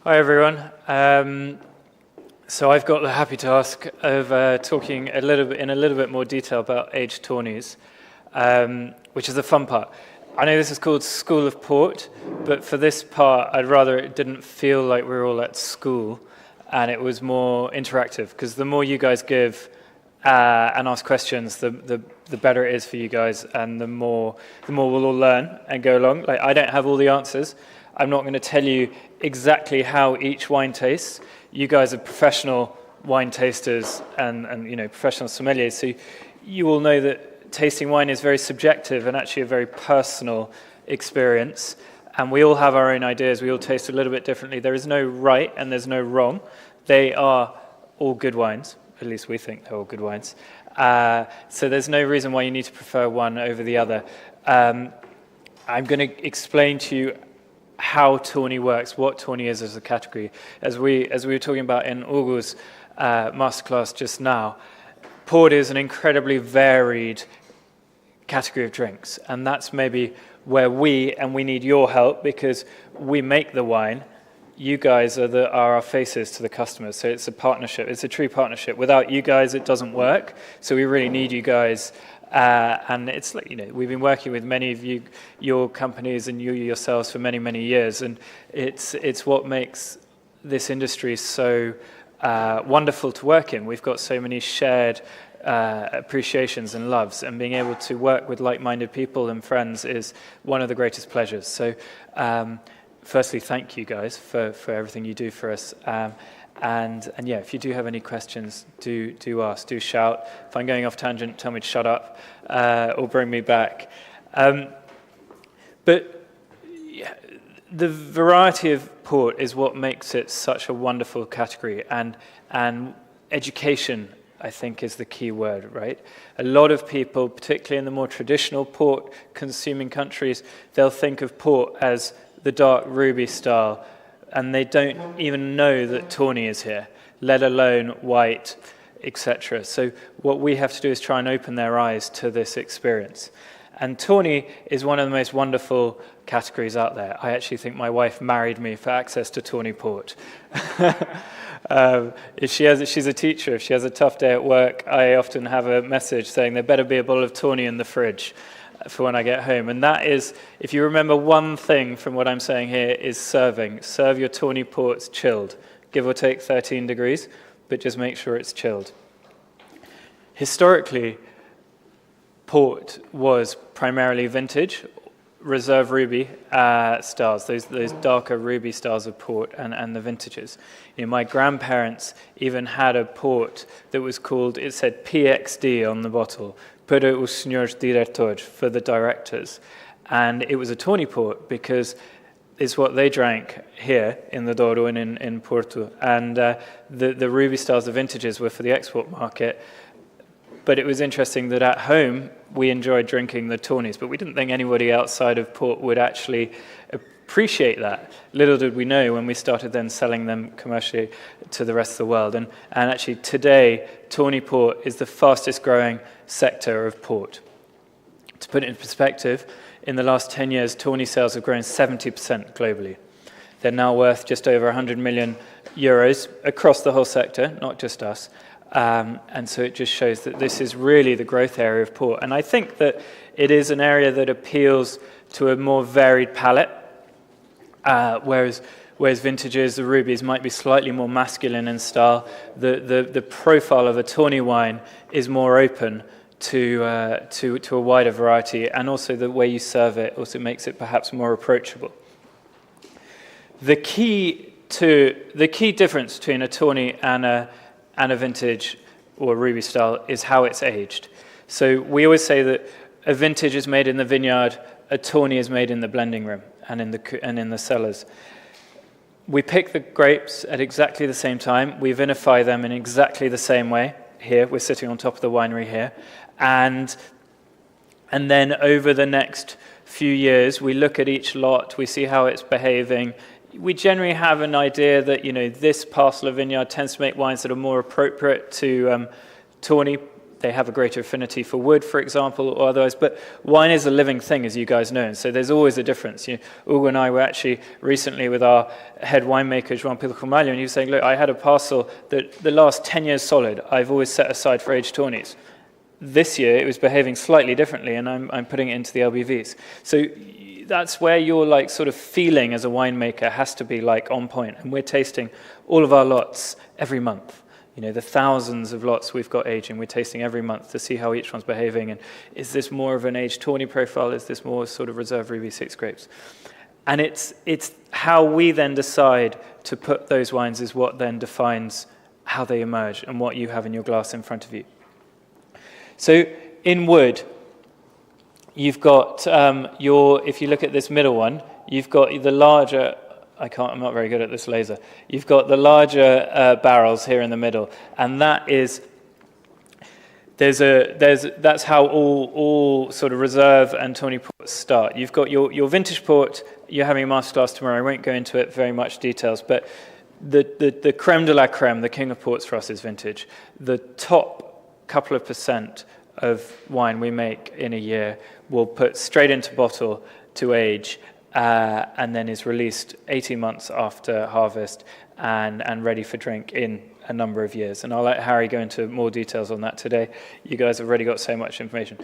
Hi everyone. So I've got the happy task of talking in a little bit more detail about aged Tawnies, which is the fun part. I know this is called School of Port, but for this part, I'd rather it didn't feel like we were all at school, and it was more interactive. Because the more you guys give and ask questions, the better it is for you guys, and the more we'll all learn and go along. Like, I don't have all the answers. I'm not going to tell you exactly how each wine tastes. You guys are professional wine tasters and professional sommeliers, so you will know that tasting wine is very subjective and actually a very personal experience. And we all have our own ideas. We all taste a little bit differently. There is no right and there's no wrong. They are all good wines. At least we think they're all good wines. So there's no reason why you need to prefer one over the other. I'm going to explain to you how Tawny works, what Tawny is as a category. As we were talking about in Ugo's masterclass just now, port is an incredibly varied category of drinks, and that's maybe where we need your help, because we make the wine. You guys are our faces to the customers, so it's a partnership. It's a true partnership. Without you guys, it doesn't work. So we really need you guys. And it's like, we've been working with many of you, your companies and you yourselves for many, many years. And it's what makes this industry so wonderful to work in. We've got so many shared appreciations and loves, and being able to work with like-minded people and friends is one of the greatest pleasures. So firstly, thank you guys for everything you do for us. And yeah, if you do have any questions, do ask, do shout. If I'm going off tangent, tell me to shut up or bring me back. But yeah, the variety of port is what makes it such a wonderful category, and education, I think, is the key word, right? A lot of people, particularly in the more traditional port consuming countries, they'll think of port as the dark ruby style, and they don't even know that Tawny is here, let alone white, etc. So what we have to do is try and open their eyes to this experience. And Tawny is one of the most wonderful categories out there. I actually think my wife married me for access to Tawny port. She's a teacher. If she has a tough day at work, I often have a message saying there better be a bottle of Tawny in the fridge for when I get home. And that is, if you remember one thing from what I'm saying here, is serving. Serve your Tawny ports chilled, give or take 13 degrees, but just make sure it's chilled. Historically, port was primarily vintage, reserve ruby styles, those darker ruby styles of port, and the vintages. My grandparents even had a port that was called, it said PXD on the bottle, para os senhores diretores, for the directors. And it was a Tawny port because it's what they drank here in the Douro and in Porto. And the ruby styles, the vintages, were for the export market. But it was interesting that at home, we enjoyed drinking the Tawnies, but we didn't think anybody outside of port would actually appreciate that. Little did we know when we started then selling them commercially to the rest of the world. And actually today, Tawny port is the fastest growing sector of port. To put it in perspective, in the last 10 years, Tawny sales have grown 70% globally. They're now worth just over 100 million euros across the whole sector, not just us. And so it just shows that this is really the growth area of port. And I think that it is an area that appeals to a more varied palate, whereas vintages, the rubies, might be slightly more masculine in style. The profile of a Tawny wine is more open to a wider variety, and also the way you serve it also makes it perhaps more approachable. The key difference between a Tawny and a vintage or ruby style is how it's aged. So we always say that a vintage is made in the vineyard, a Tawny is made in the blending room and in the cellars. We pick the grapes at exactly the same time. We vinify them in exactly the same way. Here, we're sitting on top of the winery here. And then over the next few years, we look at each lot, we see how it's behaving. We generally have an idea that, this parcel of vineyard tends to make wines that are more appropriate to Tawny they have a greater affinity for wood, for example, or otherwise. But wine is a living thing, as you guys know, and so there's always a difference. Ugo and I were actually recently with our head winemaker, João Pedro Comalho, and he was saying, look, I had a parcel that the last 10 years solid, I've always set aside for aged Tawnies. This year, it was behaving slightly differently, and I'm putting it into the LBVs. So that's where your like sort of feeling as a winemaker has to be like on point. And we're tasting all of our lots every month. The thousands of lots we've got aging, we're tasting every month to see how each one's behaving. And is this more of an aged Tawny profile? Is this more sort of reserve Ruby 6 grapes? And it's how we then decide to put those wines is what then defines how they emerge and what you have in your glass in front of you. So in wood, you've got if you look at this middle one, you've got the larger, I'm not very good at this laser. You've got the larger barrels here in the middle, and that is, that's how all sort of reserve and Tawny ports start. You've got your vintage port, you're having a masterclass tomorrow, I won't go into it very much details, but the creme de la creme, the king of ports for us is vintage. The top couple of % of wine we make in a year we'll put straight into bottle to age, and then is released 18 months after harvest and ready for drink in a number of years. And I'll let Harry go into more details on that today. You guys have already got so much information.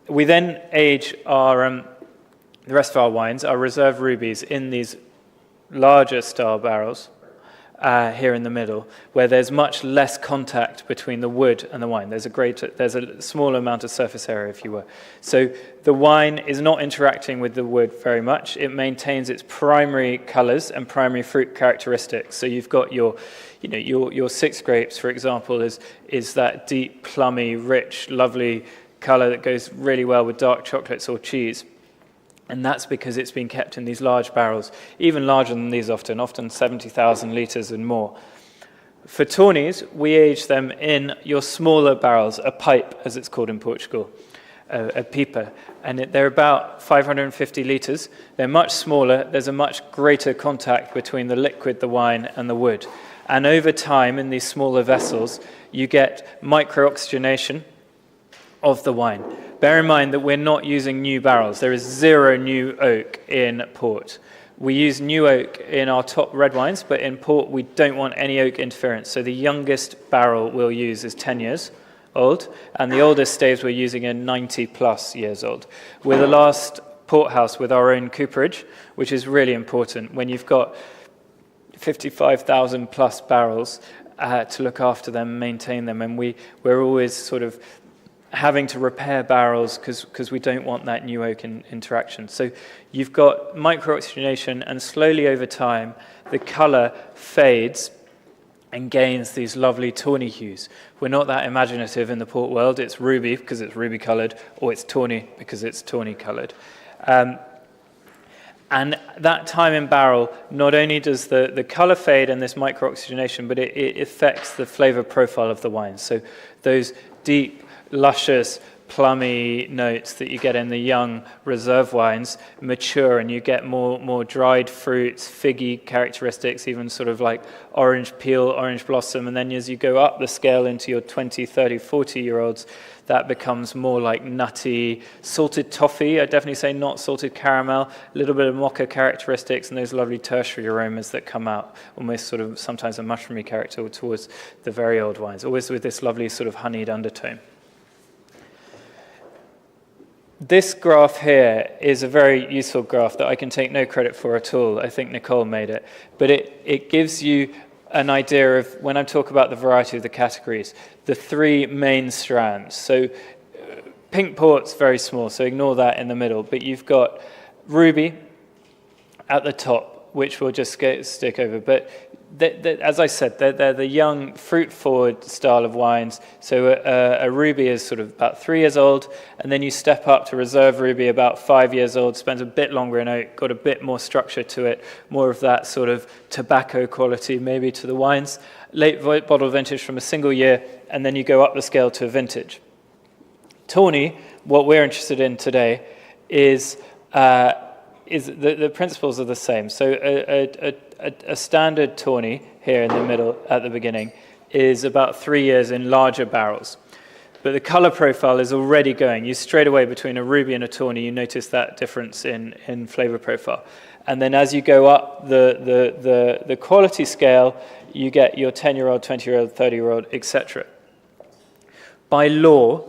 We then age our the rest of our wines, our reserve rubies, in these larger style barrels here in the middle, where there's much less contact between the wood and the wine. There's a smaller amount of surface area, if you were. So the wine is not interacting with the wood very much. It maintains its primary colors and primary fruit characteristics. So you've got your 6 grapes, for example, is that deep, plummy, rich, lovely color that goes really well with dark chocolates or cheese. And that's because it's been kept in these large barrels, even larger than these often 70,000 litres and more. For Tawnies, we age them in your smaller barrels, a pipe, as it's called in Portugal, a pipa. And they're about 550 litres. They're much smaller. There's a much greater contact between the liquid, the wine, and the wood. And over time, in these smaller vessels, you get micro-oxygenation of the wine. Bear in mind that we're not using new barrels. There is 0 new oak in port. We use new oak in our top red wines, but in port we don't want any oak interference. So the youngest barrel we'll use is 10 years old, and the oldest staves we're using are 90 plus years old. We're the last port house with our own cooperage, which is really important when you've got 55,000 plus barrels to look after them, maintain them, and we're always sort of having to repair barrels because we don't want that new oak interaction. So you've got micro-oxygenation, and slowly over time, the color fades and gains these lovely tawny hues. We're not that imaginative in the port world. It's ruby because it's ruby-colored, or it's tawny because it's tawny-colored. And that time in barrel, not only does the color fade and this micro-oxygenation, but it affects the flavor profile of the wine. So those deep, luscious, plummy notes that you get in the young reserve wines mature, and you get more dried fruits, figgy characteristics, even sort of like orange peel, orange blossom. And then as you go up the scale into your 20, 30, 40-year-olds, that becomes more like nutty, salted toffee. I'd definitely say not salted caramel, a little bit of mocha characteristics, and those lovely tertiary aromas that come out, almost sort of sometimes a mushroomy character towards the very old wines, always with this lovely sort of honeyed undertone. This graph here is a very useful graph that I can take no credit for at all. I think Nicole made it. But it gives you an idea of, when I talk about the variety of the categories, the 3 main strands. So pink port's very small, so ignore that in the middle. But you've got ruby at the top, which we'll just stick over. But as I said, they're the young, fruit-forward style of wines. So a ruby is sort of about 3 years old, and then you step up to reserve ruby, about 5 years old, spends a bit longer in oak, got a bit more structure to it, more of that sort of tobacco quality maybe to the wines. Late bottle vintage from a single year, and then you go up the scale to a vintage. Tawny, what we're interested in today, is the principles are the same. So a standard tawny here in the middle at the beginning is about 3 years in larger barrels. But the color profile is already going. You straight away between a ruby and a tawny, you notice that difference in flavor profile. And then as you go up the quality scale, you get your 10-year-old, 20-year-old, 30-year-old, etc. By law,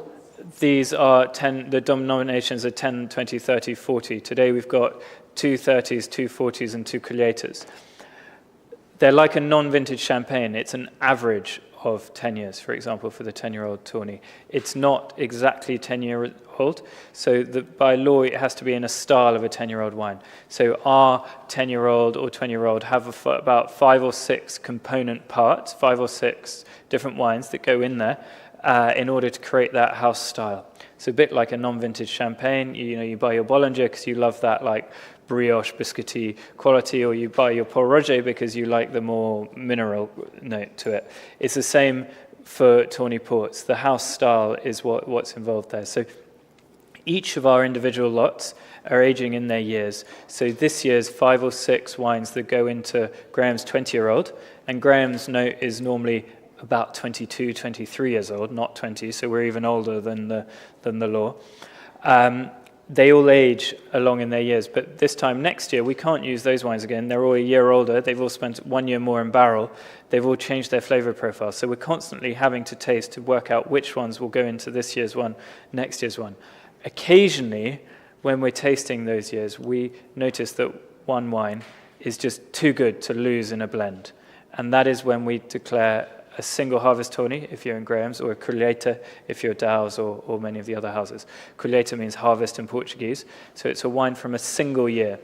these are the denominations are 10, 20, 30, 40. Today we've got 2 30s, 2 40s, and 2 collators. They're like a non-vintage champagne. It's an average of 10 years, for example, for the 10-year-old Tawny. It's not exactly 10-year-old, so by law it has to be in a style of a 10-year-old wine. So our 10-year-old or 20-year-old have about 5 or 6 component parts, 5 or 6 different wines that go in there in order to create that house style. So a bit like a non-vintage champagne. You buy your Bollinger because you love that like brioche biscuity quality, or you buy your Paul Roger because you like the more mineral note to it. It's the same for Tawny ports. The house style is what's involved there. So each of our individual lots are aging in their years. So this year's 5 or 6 wines that go into Graham's 20-year-old, and Graham's note is normally about 22, 23 years old, not 20, so we're even older than the law. They all age along in their years, but this time next year, we can't use those wines again. They're all a year older. They've all spent 1 year more in barrel. They've all changed their flavor profile. So we're constantly having to taste to work out which ones will go into this year's one, next year's one. Occasionally, when we're tasting those years, we notice that one wine is just too good to lose in a blend. And that is when we declare a single harvest Tawny, if you're in Graham's, or a colheita, if you're Dow's or many of the other houses. Colheita means harvest in Portuguese, so it's a wine from a single year.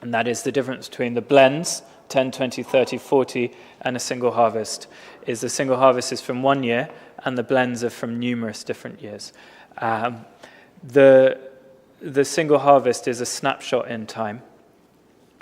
And that is the difference between the blends, 10, 20, 30, 40, and a single harvest, is the single harvest is from 1 year, and the blends are from numerous different years. The single harvest is a snapshot in time.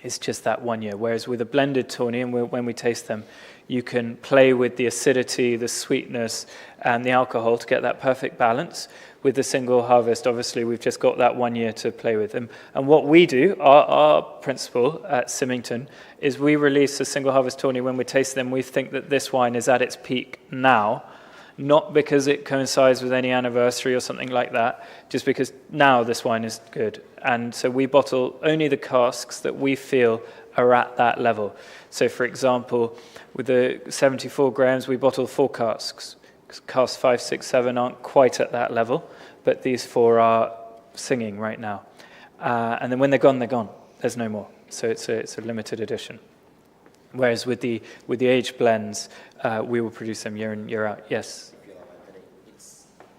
It's just that 1 year, whereas with a blended Tawny, and when we taste them, you can play with the acidity, the sweetness, and the alcohol to get that perfect balance. With the single harvest, obviously, we've just got that 1 year to play with. And what we do, our principle at Symington, is we release a single harvest Tawny when we taste them. We think that this wine is at its peak now, not because it coincides with any anniversary or something like that, just because now this wine is good. And so we bottle only the casks that we feel are at that level. So for example, with the 74 grams, we bottle 4 casks. Casks 5, 6, 7 aren't quite at that level, but these 4 are singing right now. And then when they're gone, they're gone. There's no more. So it's a limited edition. Whereas with the aged blends, we will produce them year in, year out. Yes? If you allow, Anthony,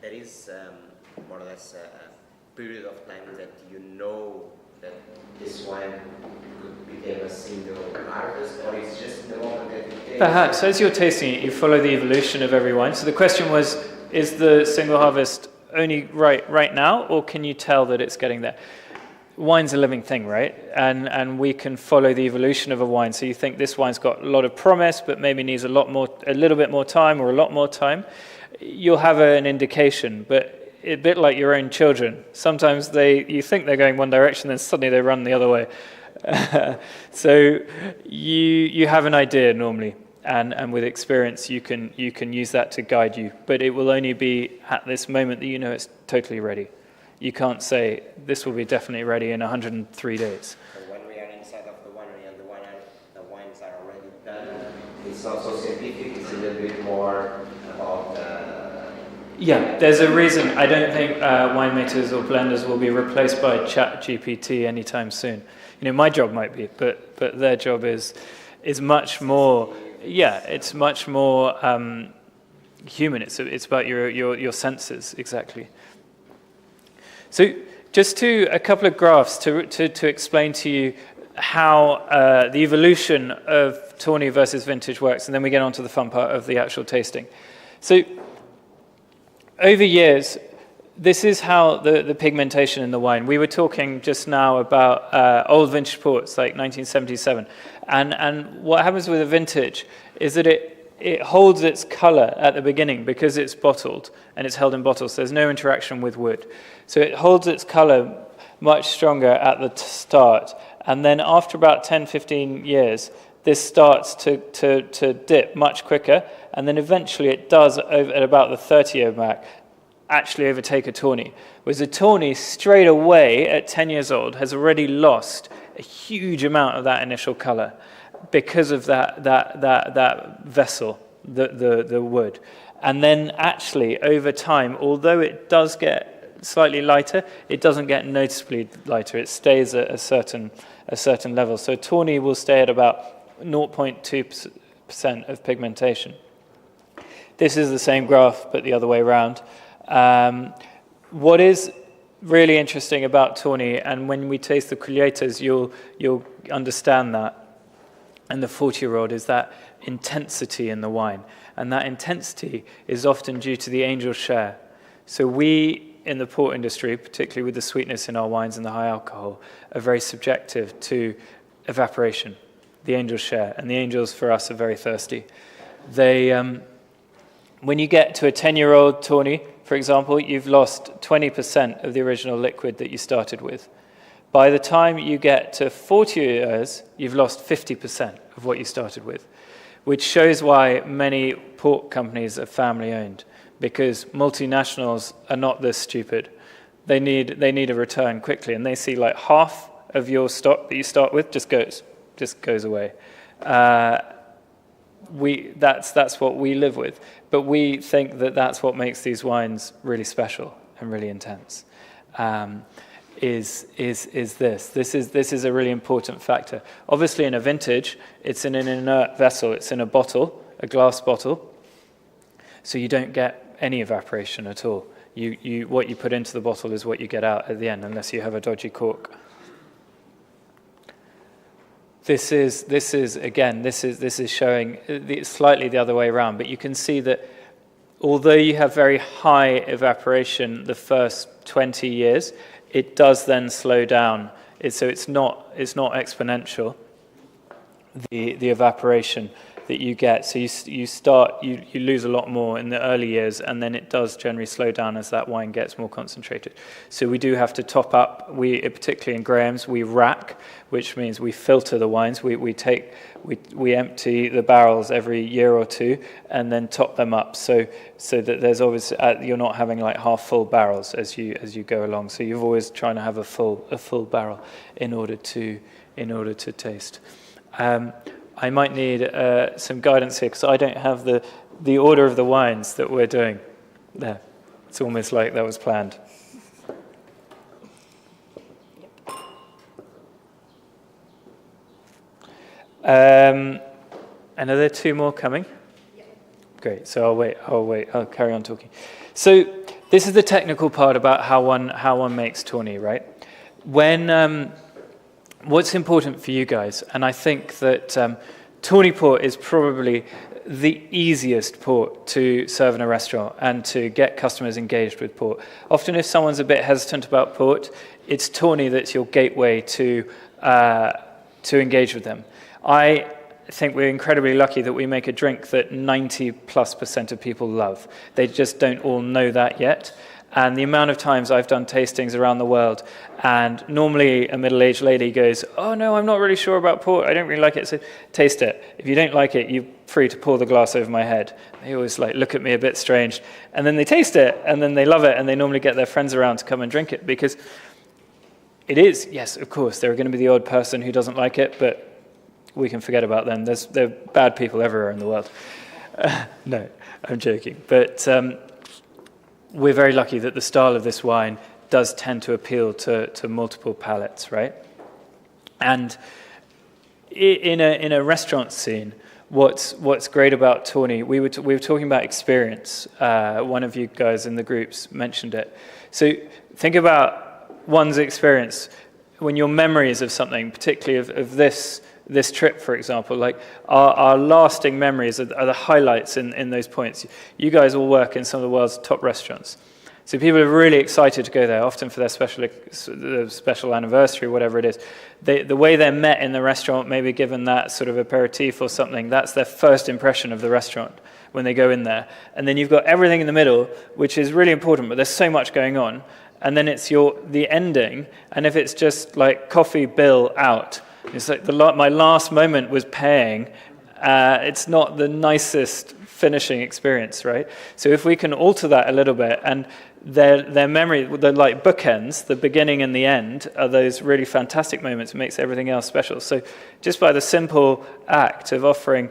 there is more or less a period of time that you know that this wine could become a single harvest, or it's just the moment that you taste? Perhaps. As you're tasting it, you follow the evolution of every wine. So the question was, is the single harvest only right now, or can you tell that it's getting there? Wine's a living thing, right? And we can follow the evolution of a wine. So you think this wine's got a lot of promise, but maybe needs a little bit more time, or a lot more time. You'll have an indication, but a bit like your own children. Sometimes you think they're going one direction, then suddenly they run the other way. So you have an idea normally, and with experience you can use that to guide you. But it will only be at this moment that you know it's totally ready. You can't say, this will be definitely ready in 103 days. So when we are inside of the winery and the wines are already done, it's not so scientific, it's a little bit more about... Yeah, there's a reason. I don't think winemakers or blenders will be replaced by ChatGPT anytime soon. My job might be, but their job is much more... Yeah, it's much more human. It's about your senses, exactly. So just a couple of graphs to explain to you how the evolution of Tawny versus vintage works, and then we get on to the fun part of the actual tasting. So over years, this is how the pigmentation in the wine. We were talking just now about old vintage ports, like 1977. And what happens with a vintage is that it holds its color at the beginning because it's bottled and it's held in bottles. So there's no interaction with wood. So it holds its color much stronger at the start. And then after about 10, 15 years, this starts to dip much quicker. And then eventually it does at about the 30-year mark. actually overtake a Tawny. Whereas a Tawny straight away at 10 years old has already lost a huge amount of that initial colour because of that vessel, the wood. And then actually over time, although it does get slightly lighter, it doesn't get noticeably lighter. It stays at a certain level. So Tawny will stay at about 0.2% of pigmentation. This is the same graph, but the other way around. What is really interesting about Tawny, and when we taste the Colheita's, you'll understand that, and the 40-year-old, is that intensity in the wine. And that intensity is often due to the angel share. So we, in the port industry, particularly with the sweetness in our wines and the high alcohol, are very subjective to evaporation, the angel share. And the angels, for us, are very thirsty. They, when you get to a 10-year-old Tawny, for example, you've lost 20% of the original liquid that you started with. By the time you get to 40 years, you've lost 50% of what you started with, which shows why many port companies are family-owned, because multinationals are not this stupid. They need a return quickly, and they see like half of your stock that you start with just goes away. That's what we live with, but we think that that's what makes these wines really special and really intense. Is this. This is a really important factor. Obviously in a vintage, it's in an inert vessel, it's in a bottle, a glass bottle, so you don't get any evaporation at all. What you put into the bottle is what you get out at the end, unless you have a dodgy cork. This is showing slightly the other way around, but you can see that although you have very high evaporation the first 20 years, it does then slow down. So it's not exponential, the evaporation that you get. So you lose a lot more in the early years, and then it does generally slow down as that wine gets more concentrated. So we do have to top up. Particularly in Graham's, we rack, which means we filter the wines. We empty the barrels every year or two, and then top them up. So that there's obviously you're not having like half full barrels as you go along. So you're always trying to have a full barrel in order to taste. I might need some guidance here, because I don't have the order of the wines that we're doing there. It's almost like that was planned. And are there two more coming? Yeah. Great, so I'll wait, I'll carry on talking. So this is the technical part about how one makes Tawny, right? What's important for you guys, and I think that Tawny port is probably the easiest port to serve in a restaurant and to get customers engaged with port. Often if someone's a bit hesitant about port, it's Tawny that's your gateway to engage with them. I think we're incredibly lucky that we make a drink that 90+% of people love. They just don't all know that yet. And the amount of times I've done tastings around the world, and normally a middle-aged lady goes, "Oh no, I'm not really sure about port, I don't really like it." So taste it. If you don't like it, you're free to pour the glass over my head. They always look at me a bit strange. And then they taste it, and then they love it, and they normally get their friends around to come and drink it, because it is, yes, of course, there are going to be the odd person who doesn't like it, but we can forget about them. There are bad people everywhere in the world. No, I'm joking. But we're very lucky that the style of this wine does tend to appeal to multiple palates, right? And in a restaurant scene, what's great about Tawny, we were talking about experience. One of you guys in the groups mentioned it. So think about one's experience when your memories of something, particularly of this trip, for example, like our lasting memories are the highlights in those points. You guys all work in some of the world's top restaurants. So people are really excited to go there, often for their special anniversary, whatever it is. The way they're met in the restaurant, maybe given that sort of aperitif or something, that's their first impression of the restaurant when they go in there. And then you've got everything in the middle, which is really important, but there's so much going on. And then it's the ending, and if it's just like coffee bill out, it's like my last moment was paying, It's not the nicest finishing experience, right? So if we can alter that a little bit, and their memory, the like bookends, the beginning and the end, are those really fantastic moments. It makes everything else special. So just by the simple act of offering,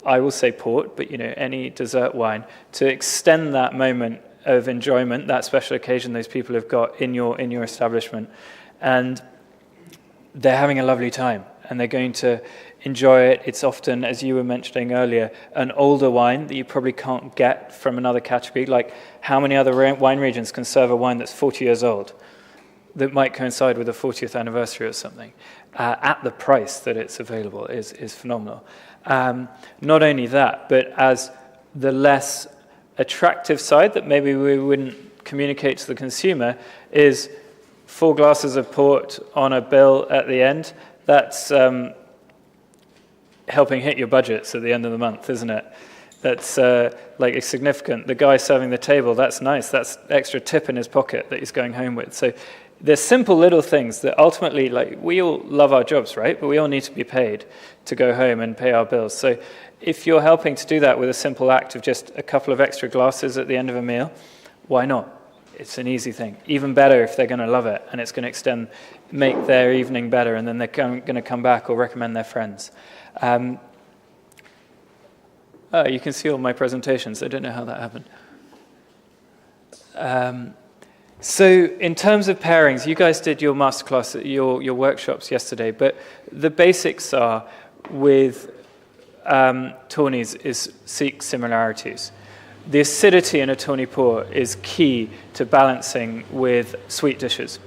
I will say port, but any dessert wine, to extend that moment of enjoyment, that special occasion those people have got in your establishment, and they're having a lovely time, and they're going to enjoy it. It's often, as you were mentioning earlier, an older wine that you probably can't get from another category. Like, how many other wine regions can serve a wine that's 40 years old that might coincide with the 40th anniversary or something at the price that it's available is phenomenal. Not only that, but as the less attractive side that maybe we wouldn't communicate to the consumer is 4 glasses of port on a bill at the end. That's helping hit your budgets at the end of the month, isn't it? That's like it's significant. The guy serving the table, that's nice. That's extra tip in his pocket that he's going home with. So there's simple little things that ultimately, like, we all love our jobs, right? But we all need to be paid to go home and pay our bills. So if you're helping to do that with a simple act of just a couple of extra glasses at the end of a meal, why not? It's an easy thing. Even better if they're going to love it and it's going to make their evening better, and then they're going to come back or recommend their friends. You can see all my presentations. I don't know how that happened. So in terms of pairings, you guys did your masterclass, your workshops yesterday, but the basics are with Tawnies is seek similarities. The acidity in a Tawny port is key to balancing with sweet dishes.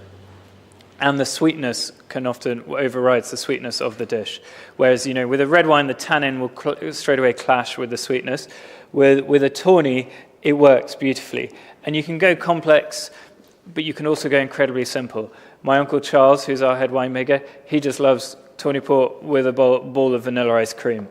And the sweetness can often overrides the sweetness of the dish. Whereas, with a red wine, the tannin will straight away clash with the sweetness. With a Tawny, it works beautifully. And you can go complex, but you can also go incredibly simple. My Uncle Charles, who's our head winemaker, he just loves Tawny port with a ball of vanilla ice cream.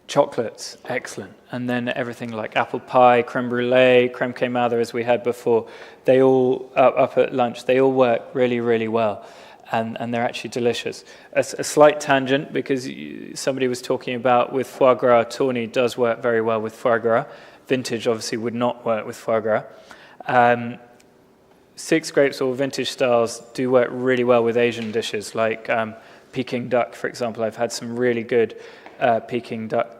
Chocolates, excellent. And then everything like apple pie, creme brulee, creme queimada, as we had before, they all, up at lunch, they all work really, really well. And they're actually delicious. A slight tangent, because somebody was talking about with foie gras, Tawny does work very well with foie gras. Vintage obviously would not work with foie gras. 6 grapes or vintage styles do work really well with Asian dishes, like Peking duck, for example. I've had some really good Peking duck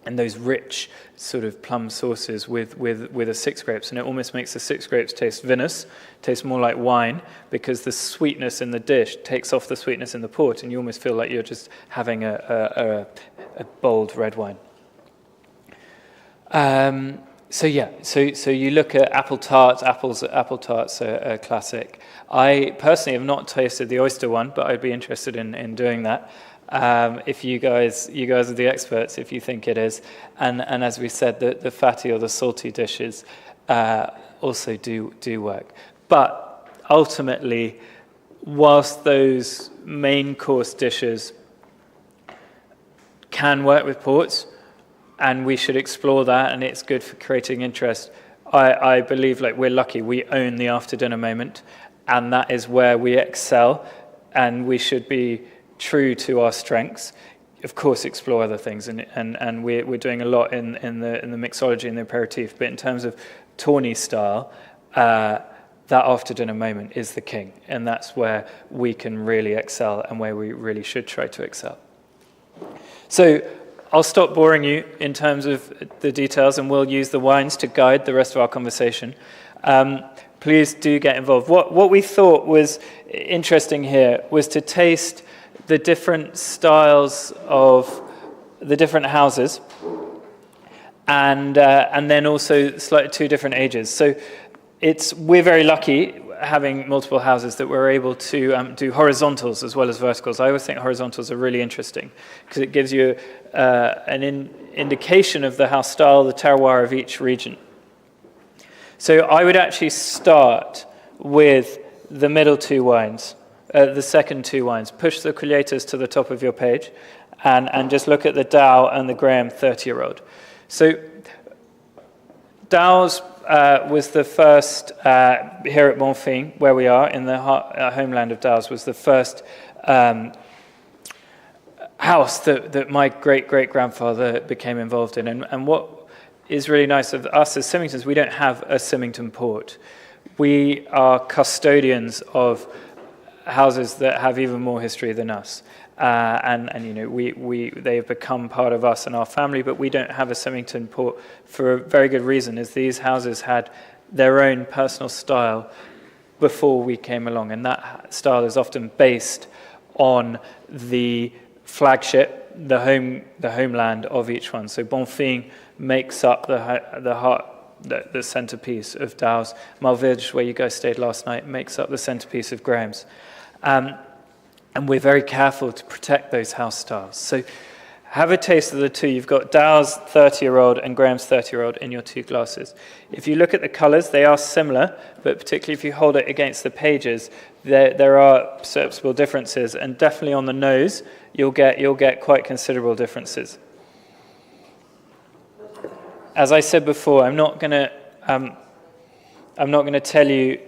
and those rich sort of plum sauces with a 6 grapes, and it almost makes the 6 grapes taste vinous, taste more like wine, because the sweetness in the dish takes off the sweetness in the port, and you almost feel like you're just having a bold red wine. So you look at apple tarts. Apple tarts are a classic. I personally have not tasted the oyster one, but I'd be interested in doing that. If you guys are the experts, if you think it is, and as we said, the fatty or the salty dishes also do work. But ultimately, whilst those main course dishes can work with ports, and we should explore that, and it's good for creating interest, I believe like we're lucky. We own the after dinner moment, and that is where we excel, and we should be true to our strengths. Of course, explore other things, and we're doing a lot in the mixology and the aperitif. But in terms of Tawny style, that after dinner moment is the king, and that's where we can really excel, and where we really should try to excel. So I'll stop boring you in terms of the details, and we'll use the wines to guide the rest of our conversation. Please do get involved. What we thought was interesting here was to taste the different styles of the different houses, and then also slightly 2 different ages. So we're very lucky having multiple houses that we're able to do horizontals as well as verticals. I always think horizontals are really interesting because it gives you an indication of the house style, the terroir of each region. So I would actually start with the middle 2 wines. The second 2 wines. Push the colliators to the top of your page and just look at the Dow and the Graham 30-year-old. So Dow's was the first, here at Bonfim, where we are, in the homeland of Dow's, was the first house that my great-great-grandfather became involved in. And what is really nice of us as Symingtons, we don't have a Symington port. We are custodians of houses that have even more history than us. And you know, they've become part of us and our family, but we don't have a Symington port for a very good reason, is these houses had their own personal style before we came along, and that style is often based on the flagship, the homeland of each one. So Bonfim makes up the heart, the centerpiece of Dow's. Malvich, where you guys stayed last night, makes up the centerpiece of Graham's. And we're very careful to protect those house styles. So have a taste of the two. You've got Dow's 30-year-old and Graham's 30-year-old in your two glasses. If you look at the colours, they are similar, but particularly if you hold it against the pages, there are perceptible differences, and definitely on the nose, you'll get quite considerable differences. As I said before, I'm not going to tell you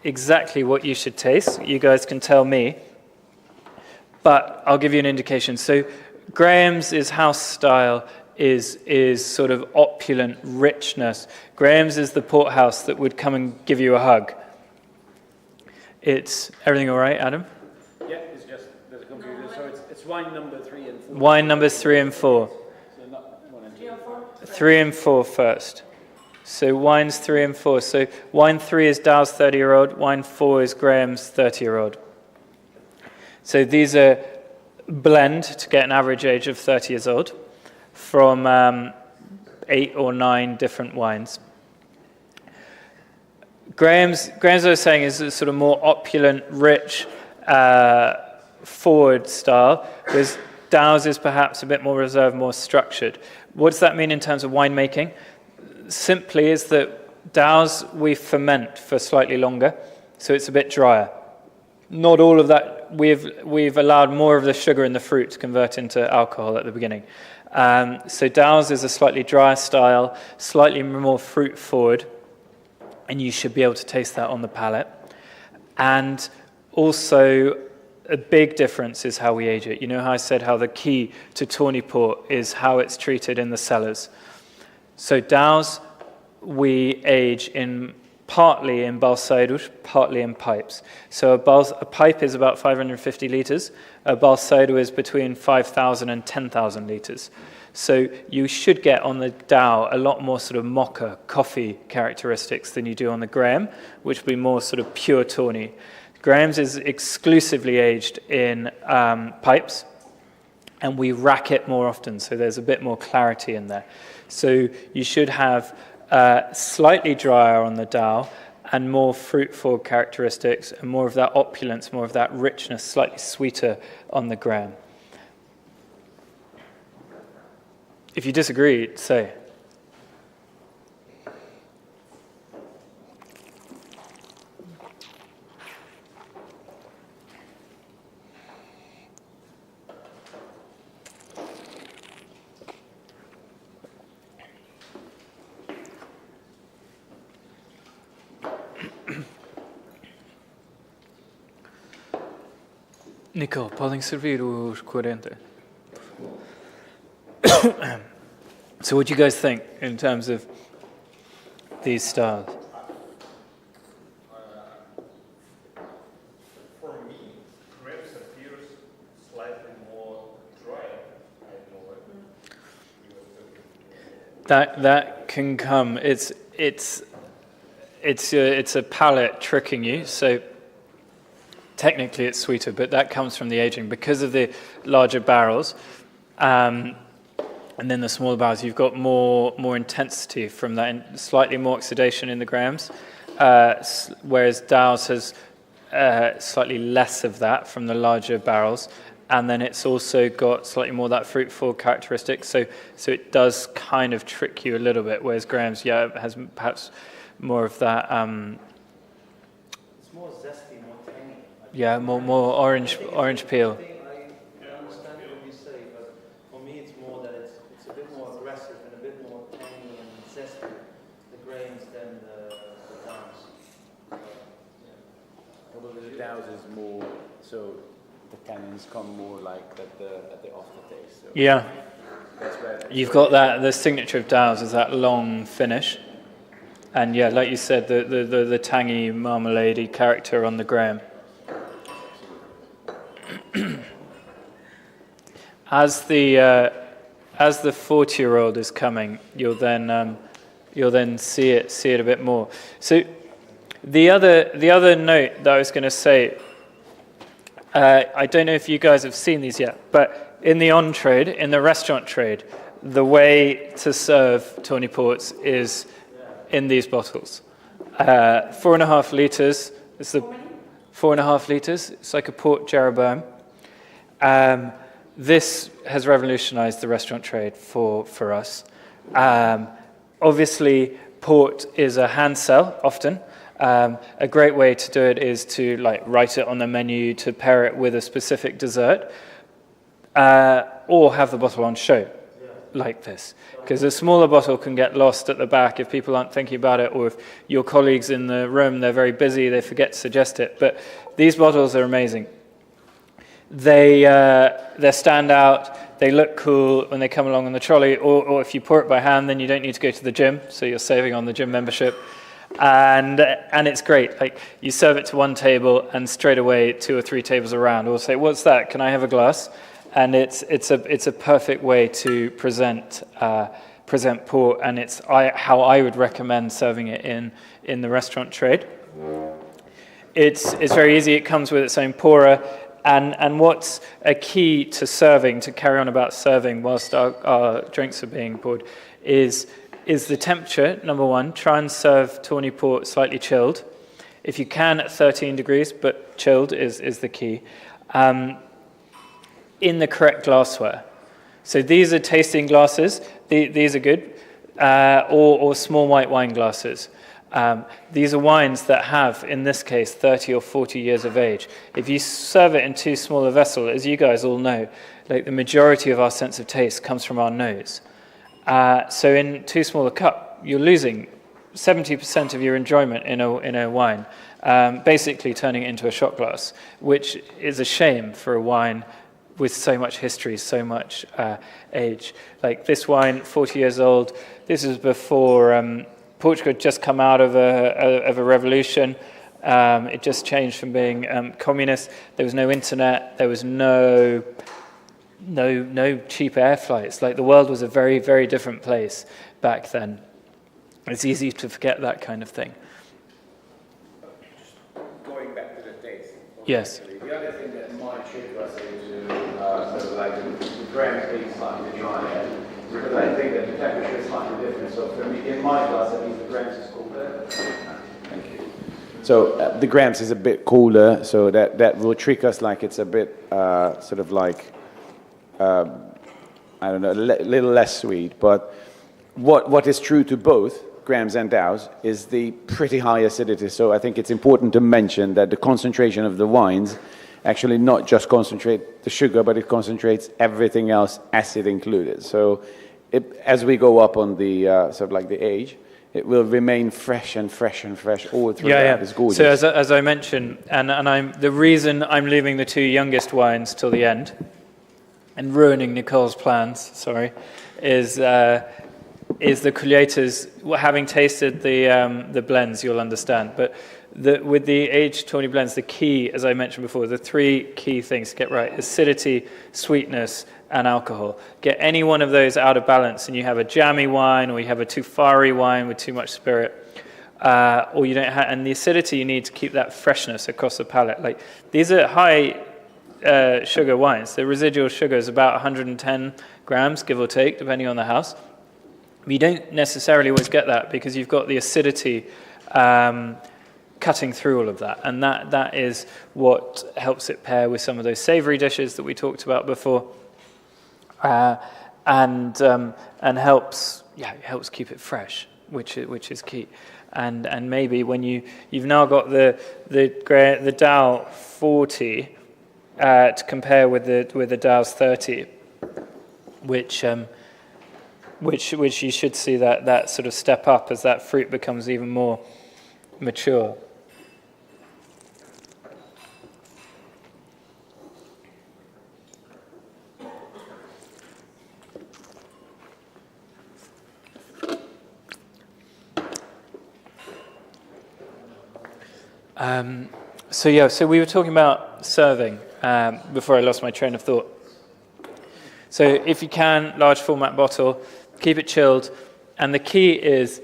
exactly what you should taste. You guys can tell me, but I'll give you an indication. So Graham's is house style is sort of opulent richness. Graham's is the port house that would come and give you a hug. It's everything all right, Adam? Yeah, it's just there's a computer, so it's wine number 3 and 4. Wine numbers 3 and 4. So not 1 and 2. 3 and 4 first. So wines 3 and 4. So wine 3 is Dow's 30-year-old. Wine 4 is Graham's 30-year-old. So these are blend to get an average age of 30 years old from 8 or 9 different wines. Graham's, I was saying, is a sort of more opulent, rich, forward style, whereas Dow's is perhaps a bit more reserved, more structured. What does that mean in terms of winemaking? Simply is that Dow's we ferment for slightly longer, so it's a bit drier. Not all of that. We've allowed more of the sugar in the fruit to convert into alcohol at the beginning. So Dow's is a slightly drier style, slightly more fruit forward, and you should be able to taste that on the palate. And also, a big difference is how we age it. You know how I said how the key to Tawny port is how it's treated in the cellars. So Dow's we age partly in balseiros, partly in pipes. So a pipe is about 550 litres. A balseiro is between 5,000 and 10,000 litres. So you should get on the Dow a lot more sort of mocha, coffee characteristics than you do on the Graham, which would be more sort of pure Tawny. Graham's is exclusively aged in pipes, and we rack it more often, so there's a bit more clarity in there. So you should have slightly drier on the Dow and more fruitful characteristics and more of that opulence, more of that richness, slightly sweeter on the Graham. If you disagree, say. Nicole, podem servir os 40. So what do you guys think in terms of these styles? For me, grapes appears slightly more dry. I don't know what you were thinking. That can come. It's a palate tricking you. So technically it's sweeter, but that comes from the aging because of the larger barrels. And then the smaller barrels, you've got more intensity from that, and slightly more oxidation in the Grahams, whereas Dow's has slightly less of that from the larger barrels. And then it's also got slightly more of that fruitful characteristic, so it does kind of trick you a little bit, whereas Graham's, has perhaps more of that... It's more zesty, more tangy. Yeah, more orange peel. I understand what you say, but for me it's more that it's a bit more aggressive and a bit more tangy and zesty, the grains than the Dow's. Although the Dow's is more, so the tannins come more like at the aftertaste. So Yeah, that's where you've got that. The signature of Dow's is that long finish, and yeah, like you said, the tangy marmalade-y character on the Graham. As the 40-year-old is coming, you'll then see it a bit more. So the other note that I was going to say, I don't know if you guys have seen these yet, but in the on-trade, in the restaurant trade, the way to serve Tawny ports is in these bottles. 4.5 litres. It's the 4.5 litres. It's like a Port Jeroboam. This has revolutionized the restaurant trade for us. Obviously, port is a hand sell often. A great way to do it is to write it on the menu, to pair it with a specific dessert, or have the bottle on show like this. Because a smaller bottle can get lost at the back if people aren't thinking about it, or if your colleagues in the room, they're very busy, they forget to suggest it. But these bottles are amazing. They stand out, they look cool when they come along on the trolley, or if you pour it by hand, then you don't need to go to the gym, so you're saving on the gym membership. And it's great. Like, you serve it to one table, and straight away 2 or 3 tables around will say, "What's that? Can I have a glass?" And it's a perfect way to present port, and it's how I would recommend serving it in the restaurant trade. It's very easy. It comes with its own pourer. And what's a key to serving, to carry on about serving whilst our drinks are being poured, is the temperature, number one. Try and serve Tawny port slightly chilled. If you can, at 13 degrees, but chilled is the key. In the correct glassware. So these are tasting glasses. These are good. Or small white wine glasses. These are wines that have, in this case, 30 or 40 years of age. If you serve it in too small a vessel, as you guys all know, like the majority of our sense of taste comes from our nose. So in too small a cup, you're losing 70% of your enjoyment in a wine, basically turning it into a shot glass, which is a shame for a wine with so much history, so much age. Like this wine, 40 years old, this is before Portugal had just come out of a revolution. It just changed from being communist. There was no internet. There was no cheap air flights. Like, the world was a very, very different place back then. It's easy to forget that kind of thing. going back to the taste. Yes. The other thing that might trick us into sort of like the Graham being slightly drier, because I think that the temperature is slightly different. So for me, in my glass, at least the Grahams is colder. Thank you. So the Grahams is a bit cooler, so that will trick us, like it's a bit sort of like, I don't know, a little less sweet. But what is true to both Grahams and Dows is the pretty high acidity. So I think it's important to mention that the concentration of the wines actually not just concentrate the sugar, but it concentrates everything else, acid included. So as we go up on the sort of like the age, it will remain fresh and fresh and fresh all through. Yeah. It's gorgeous. So as I mentioned, and the reason I'm leaving the 2 youngest wines till the end, and ruining Nicole's plans, sorry, is the Colliators. Having tasted the blends, you'll understand. But with the aged Tawny blends, the key, as I mentioned before, the 3 key things to get right: acidity, sweetness, and alcohol. Get any one of those out of balance, and you have a jammy wine, or you have a too fiery wine with too much spirit, or you don't have. And the acidity, you need to keep that freshness across the palate. Like, these are high sugar wines. The residual sugar is about 110 grams, give or take, depending on the house. But you don't necessarily always get that, because you've got the acidity cutting through all of that, and that is what helps it pair with some of those savoury dishes that we talked about before, and helps keep it fresh, which is key. And maybe when you've now got the Dow 40 to compare with the Dow's 30, which you should see that sort of step up as that fruit becomes even more mature. So we were talking about serving before I lost my train of thought. So if you can, large format bottle, keep it chilled. And the key is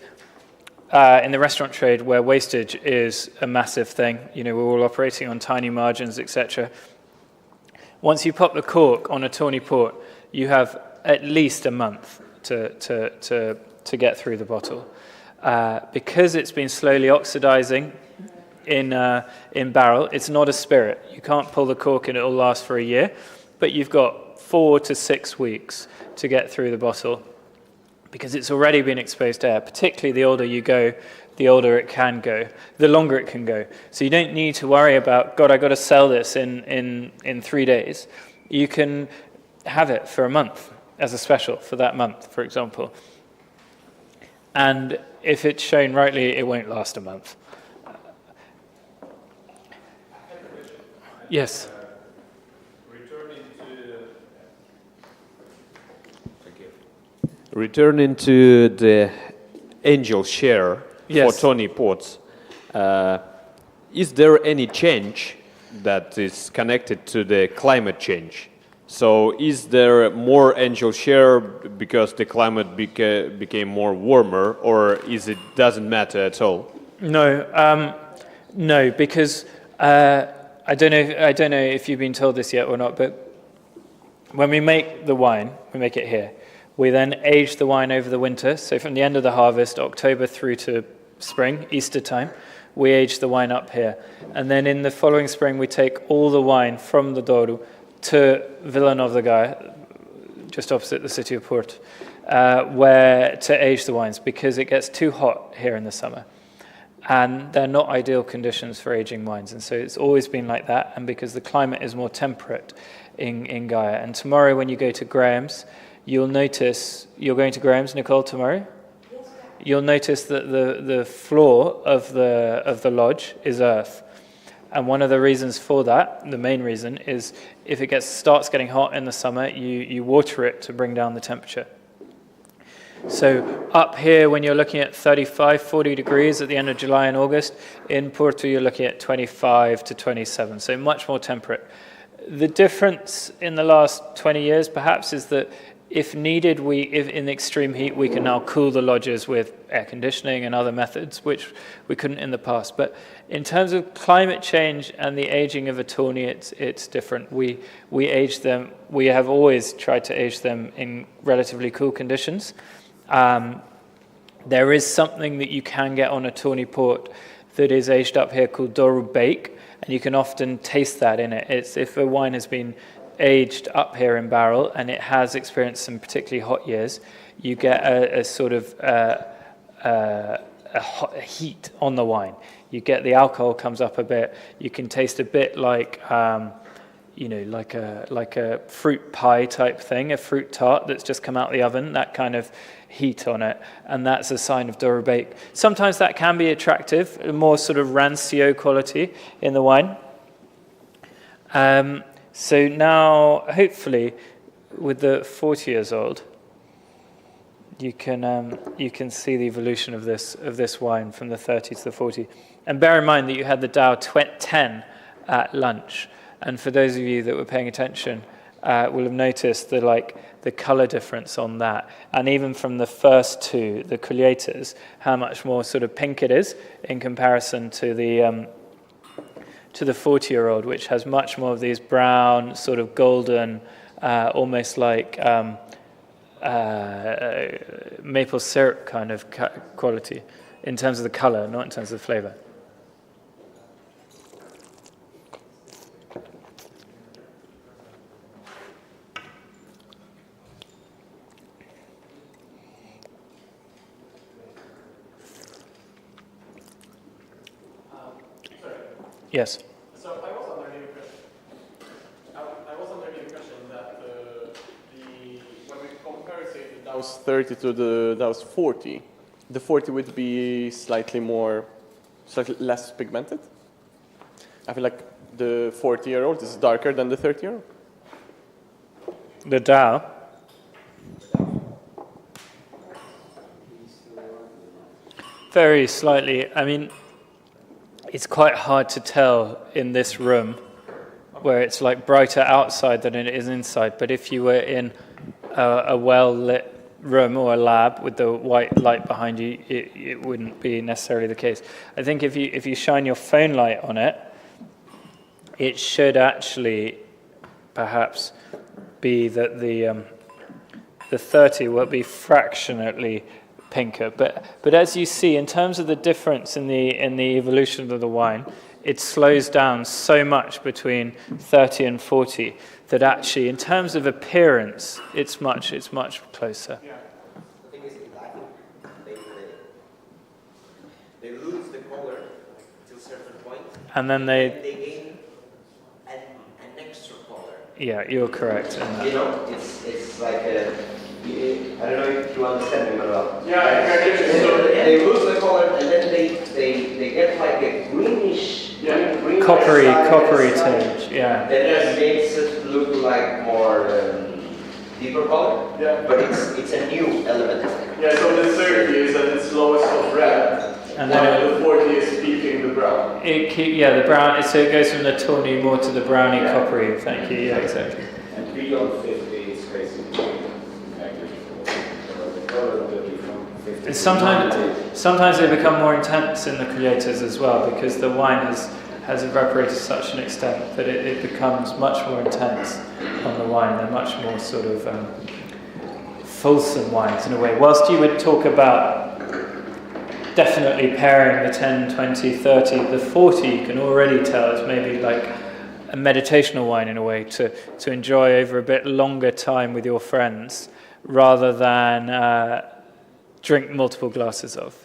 in the restaurant trade where wastage is a massive thing. We're all operating on tiny margins, etc. Once you pop the cork on a tawny port, you have at least a month to get through the bottle. Because it's been slowly oxidizing in barrel, it's not a spirit. You can't pull the cork and it'll last for a year, but you've got 4 to 6 weeks to get through the bottle because it's already been exposed to air. Particularly the older you go, the older it can go, the longer it can go. So you don't need to worry about, God, I got to sell this in 3 days. You can have it for a month as a special for that month, for example. And if it's shown rightly, it won't last a month. Yes. Returning to the angel share Yes. for Tawny ports, is there any change that is connected to the climate change? So is there more angel share because the climate became more warmer, or is it doesn't matter at all? No, because I don't know if you've been told this yet or not, but when we make the wine, we make it here. We then age the wine over the winter. So from the end of the harvest, October through to spring, Easter time, we age the wine up here. And then in the following spring, we take all the wine from the Douro to Villanova de Gaia, just opposite the city of Porto, where to age the wines because it gets too hot here in the summer. And they're not ideal conditions for aging wines. And so it's always been like that. And because the climate is more temperate in Gaia. And tomorrow when you go to Graham's, you'll notice, you're going to Graham's, Nicole, tomorrow? Yes. You'll notice that the floor of the lodge is earth. And one of the reasons for that, the main reason, is if it starts getting hot in the summer, you water it to bring down the temperature. So up here, when you're looking at 35, 40 degrees at the end of July and August, in Porto you're looking at 25 to 27, so much more temperate. The difference in the last 20 years, perhaps, is that if needed, if in extreme heat, we can now cool the lodges with air conditioning and other methods, which we couldn't in the past. But in terms of climate change and the aging of a tawny, it's different. We age them. We have always tried to age them in relatively cool conditions. There is something that you can get on a tawny port that is aged up here called Douro Bake, and you can often taste that in it. It's if a wine has been aged up here in barrel and it has experienced some particularly hot years, you get a sort of a heat on the wine. You get the alcohol comes up a bit. You can taste a bit like like a fruit pie type thing, a fruit tart that's just come out of the oven, that kind of heat on it, and that's a sign of Douro Bake. Sometimes that can be attractive, a more sort of rancio quality in the wine. So now, hopefully, with the 40 years old, you can see the evolution of this wine from the 30 to the 40. And bear in mind that you had the Dow 10 at lunch. And for those of you that were paying attention, will have noticed the color difference on that. And even from the first two, the Colliators, how much more sort of pink it is in comparison to the 40-year-old, which has much more of these brown, sort of golden, almost like maple syrup kind of quality in terms of the color, not in terms of the flavor. Yes. So I was under the impression that when we compare, say, the Dow's 30 to the Dow's 40, the 40 would be slightly less pigmented. I feel like the 40-year-old is darker than the 30-year-old. The Dow. Very slightly. I mean, it's quite hard to tell in this room where it's like brighter outside than it is inside. But if you were in a well-lit room or a lab with the white light behind you, it wouldn't be necessarily the case. I think if you shine your phone light on it, it should actually perhaps be that the 30 will be fractionally pinker. But as you see, in terms of the difference in the evolution of the wine, it slows down so much between 30 and 40 that actually, in terms of appearance, it's much closer. The thing is, in Latin, they lose the color to a certain point, And then they gain an extra color. yeah, you're correct in that. You know, it's like a, I don't know if you understand me well. Yeah, They lose the color and then they get like a greenish, green Coppery side, tinge, yeah. that makes it look like more deeper color. Yeah. But it's a new element. Yeah, so the 30 is at its lowest of red, And while then the 40 is peaking the brown. the brown. So it goes from the tawny more to the browny coppery. Thank you. Yeah, exactly. And beyond 50, it's basically negligible. So the color will be from 50 to Sometimes they become more intense in the creators as well, because the wine has evaporated to such an extent that it becomes much more intense on the wine. They're much more sort of fulsome wines in a way. Whilst you would talk about definitely pairing the 10, 20, 30, the 40 you can already tell is maybe like a meditational wine in a way to enjoy over a bit longer time with your friends rather than drink multiple glasses of.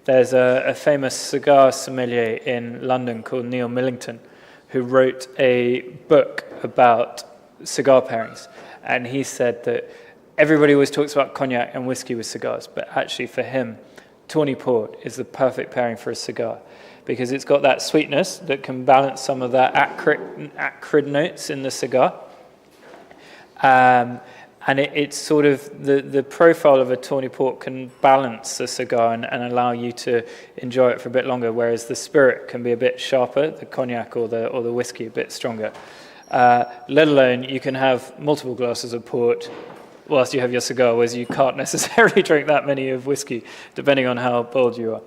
There's a famous cigar sommelier in London called Neil Millington who wrote a book about cigar pairings, and he said that everybody always talks about cognac and whiskey with cigars, but actually for him, Tawny Port is the perfect pairing for a cigar because it's got that sweetness that can balance some of that acrid notes in the cigar. And it's sort of the profile of a Tawny Port can balance the cigar and allow you to enjoy it for a bit longer, whereas the spirit can be a bit sharper, the cognac or the whiskey a bit stronger. Let alone you can have multiple glasses of port whilst you have your cigar, whereas you can't necessarily drink that many of whiskey, depending on how bold you are.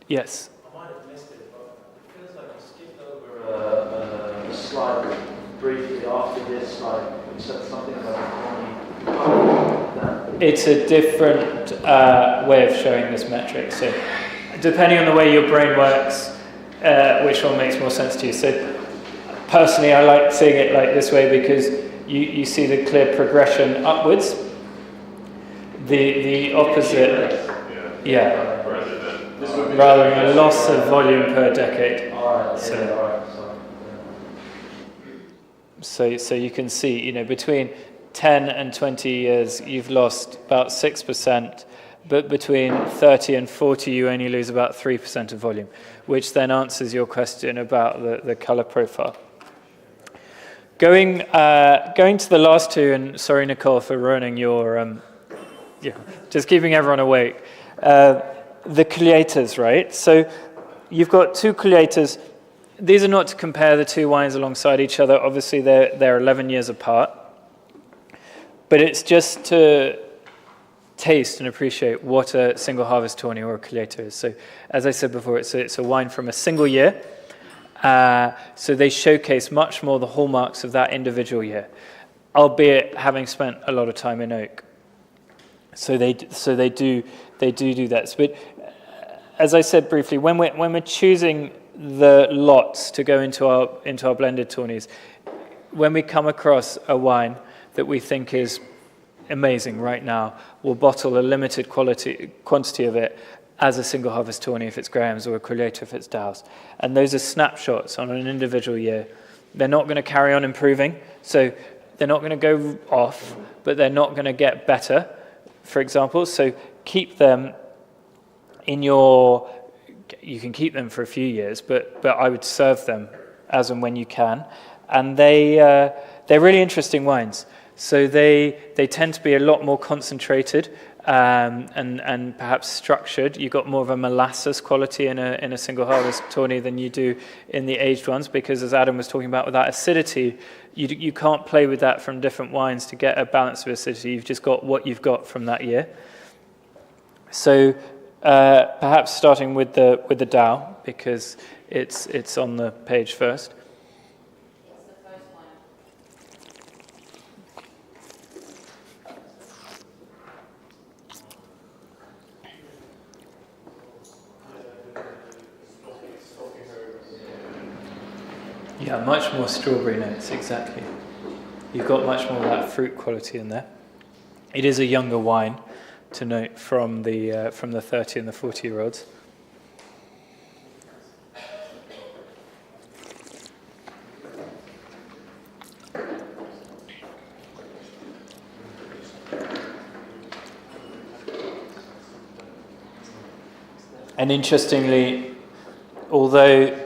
Yes? I might have missed it, but it feels like you skipped over a slide briefly after this slide. You said something about the It's a different way of showing this metric. So depending on the way your brain works, which one makes more sense to you. So personally, I like seeing it like this way because you see the clear progression upwards. The opposite, rather than a loss of volume per decade. So you can see, between 10 and 20 years, you've lost about 6%, but between 30 and 40, you only lose about 3% of volume, which then answers your question about the color profile. Going to the last two, and sorry, Nicole, for ruining your, just keeping everyone awake. The collators, right? So you've got two collators. These are not to compare the two wines alongside each other. Obviously, they're 11 years apart. But it's just to taste and appreciate what a single harvest tawny or a collator is. So as I said before, it's a wine from a single year. So they showcase much more the hallmarks of that individual year, albeit having spent a lot of time in oak. So they do that. But as I said briefly, when we're choosing the lots to go into our blended tawnies, when we come across a wine that we think is amazing right now, we'll bottle a limited quantity of it as a single harvest tawny if it's Graham's, or a collator if it's Dow's. And those are snapshots on an individual year. They're not going to carry on improving, so they're not going to go off, but they're not going to get better, for example. So keep them in your... You can keep them for a few years, but I would serve them as and when you can. And they're really interesting wines. So they tend to be a lot more concentrated and perhaps structured. You got more of a molasses quality in a single harvest Tawny than you do in the aged ones, because as Adam was talking about with that acidity, you can't play with that from different wines to get a balance of acidity. You've just got what you've got from that year. So perhaps starting with the Dow, because it's on the page first. Yeah, much more strawberry notes, exactly. You've got much more of that fruit quality in there. It is a younger wine, to note, from the 30 and the 40-year-olds. And interestingly, although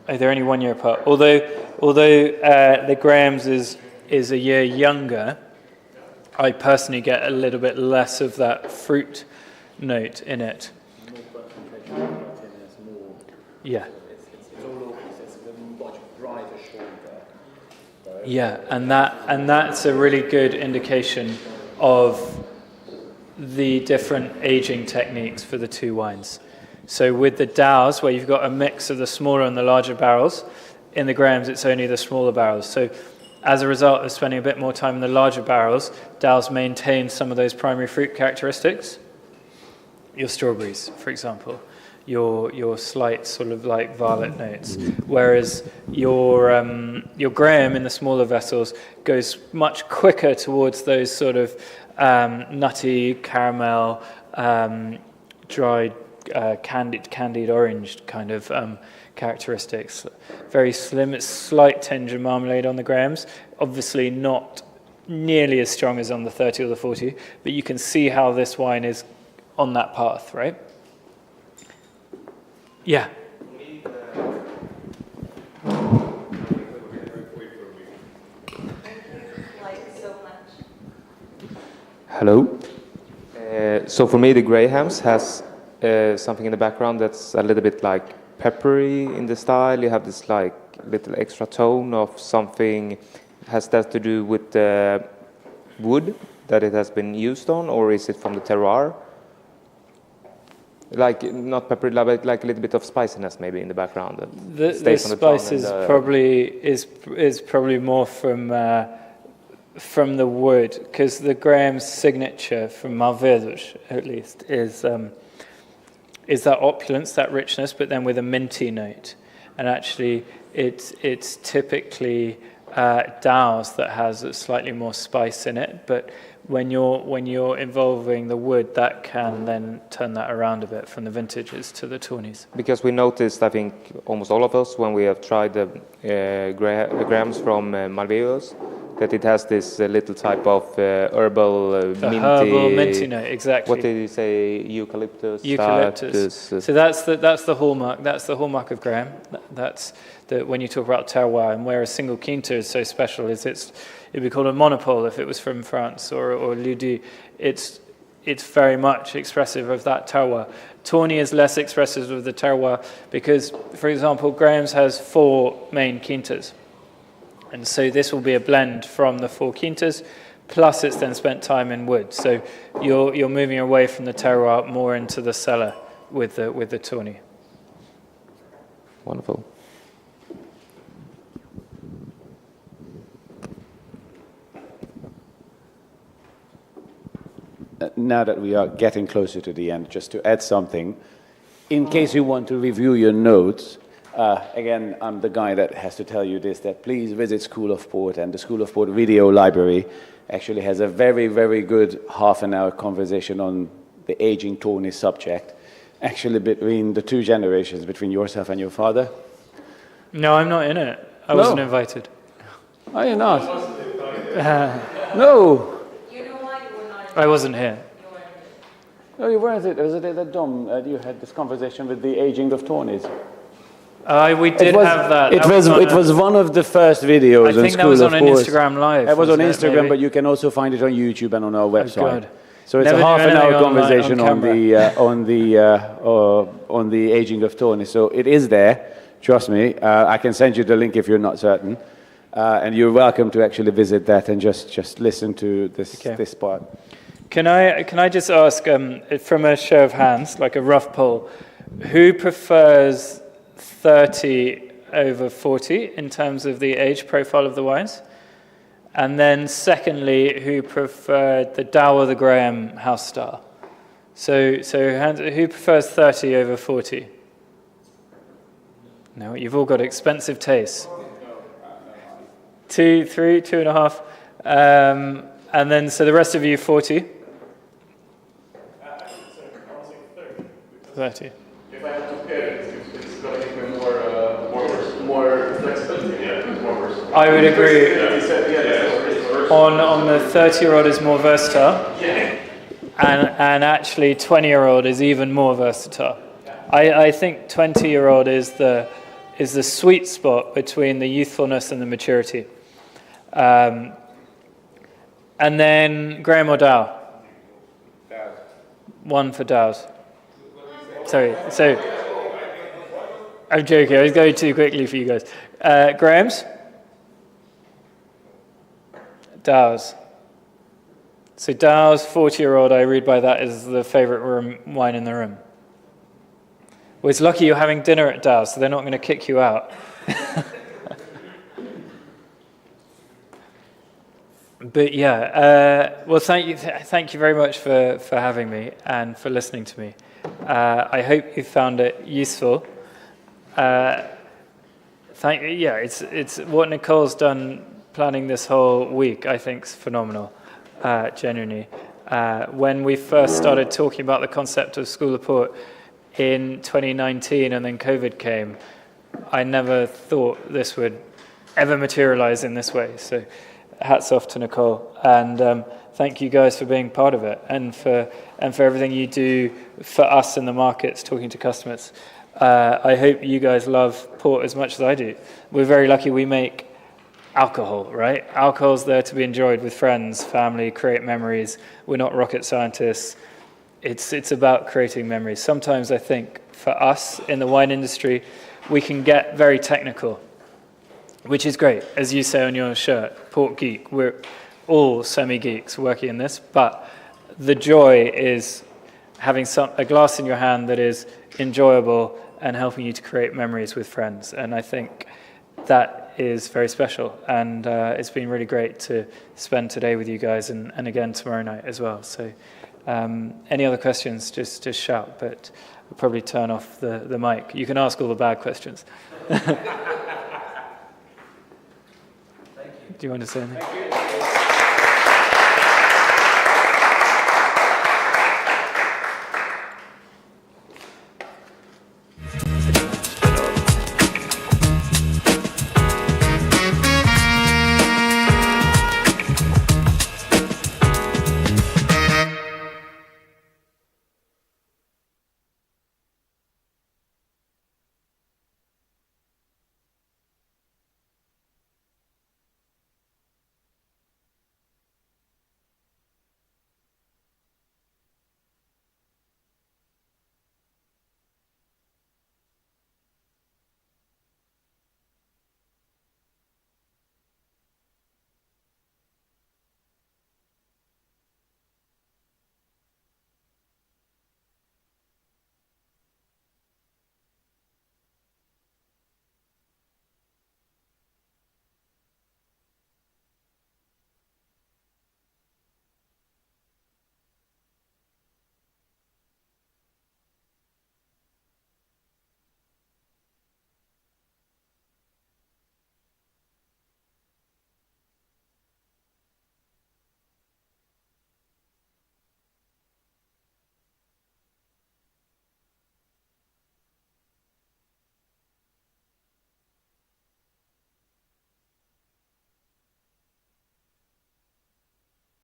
they're only 1 year apart. Although the Graham's is a year younger, I personally get a little bit less of that fruit note in it. Yeah. Yeah, and that's a really good indication of the different aging techniques for the two wines. So with the Dows, where you've got a mix of the smaller and the larger barrels, in the Graham's it's only the smaller barrels. So as a result of spending a bit more time in the larger barrels, Dows maintain some of those primary fruit characteristics. Your strawberries, for example, your slight sort of like violet notes, whereas your Graham in the smaller vessels goes much quicker towards those sort of nutty caramel, dried candied orange kind of characteristics. Very slim, it's slight tinge of marmalade on the Grahams. Obviously not nearly as strong as on the 30 or the 40, but you can see how this wine is on that path, right? Yeah. Hello. So for me, the Grahams has something in the background that's a little bit like peppery in the style. You have this like little extra tone of something. Has that to do with the wood that it has been used on, or is it from the terroir? Like not peppery, but like a little bit of spiciness maybe in the background. The spice is probably more from the wood, because the Graham's signature from Malvados, at least, is that opulence, that richness, but then with a minty note. And actually, it's typically Dows that has a slightly more spice in it. But when you're involving the wood, that can then turn that around a bit from the vintages to the Tawnies. Because we noticed, I think almost all of us, when we have tried the Grahams from Malvados, that it has this little type of herbal minty note, exactly. What did you say? Eucalyptus. So that's the hallmark. That's the hallmark of Graham. That's when you talk about terroir, and where a single quinta is so special is it'd be called a monopole if it was from France, or Ludi. It's very much expressive of that terroir. Tawny is less expressive of the terroir because, for example, Graham's has 4 main quintas. And so this will be a blend from the 4 quintas, plus it's then spent time in wood. So you're moving away from the terroir more into the cellar with the Tawny. Wonderful. Now that we are getting closer to the end, just to add something, in case you want to review your notes, again, I'm the guy that has to tell you this, that please visit School of Port, and the School of Port video library actually has a very, very good half-an-hour conversation on the aging Tawny subject, actually between the 2 generations, between yourself and your father. No, I'm not in it. I wasn't invited. Are you not? No. You know why you were not? I wasn't here. No, you weren't. It was a day that Dom, you had this conversation with the aging of Tawnies. We did have that. It was one of the first videos. I think that was on an Instagram Live. It was on Instagram, but you can also find it on YouTube and on our website. Oh, God. So it's Never a do half an anything hour on conversation camera. on the aging of Tawnies. So it is there. Trust me. I can send you the link if you're not certain, and you're welcome to actually visit that and just listen to this part. Can I just ask, from a show of hands, like a rough poll, who prefers 30 over 40 in terms of the age profile of the wines? And then secondly, who preferred the Dow or the Graham house style? So who prefers 30 over 40? No, you've all got expensive tastes. 2, 3, 2.5. And then, so the rest of you, 40? 30. If I have to pair it, it's going to give me more flexibility. Yeah, more versatile. I would agree. On the 30-year-old is more versatile. Yeah. And actually 20-year-old is even more versatile. I think 20-year-old is the sweet spot between the youthfulness and the maturity. And then Graham or Dow? Dow. One for Dow's. Sorry, so I'm joking. I was going too quickly for you guys. Graham's? Dow's. So Dow's 40-year-old, I read by that, is the favorite wine in the room. Well, it's lucky you're having dinner at Dow's, so they're not going to kick you out. But yeah, well, thank you very much for having me and for listening to me. I hope you found it useful. It's what Nicole's done planning this whole week, I think, is phenomenal, genuinely. When we first started talking about the concept of School of Port in 2019 and then COVID came, I never thought this would ever materialize in this way. So hats off to Nicole, and thank you guys for being part of it, and for everything you do for us in the markets, talking to customers. I hope you guys love port as much as I do. We're very lucky we make alcohol, right? Alcohol's there to be enjoyed with friends, family, create memories. We're not rocket scientists. It's about creating memories. Sometimes I think for us in the wine industry, we can get very technical, which is great. As you say on your shirt, Port Geek, we're all semi-geeks working in this, but the joy is having a glass in your hand that is enjoyable and helping you to create memories with friends. And I think that is very special. And it's been really great to spend today with you guys, and again tomorrow night as well. So any other questions, just shout, but I'll probably turn off the mic. You can ask all the bad questions. Thank you. Do you want to say anything? Thank you.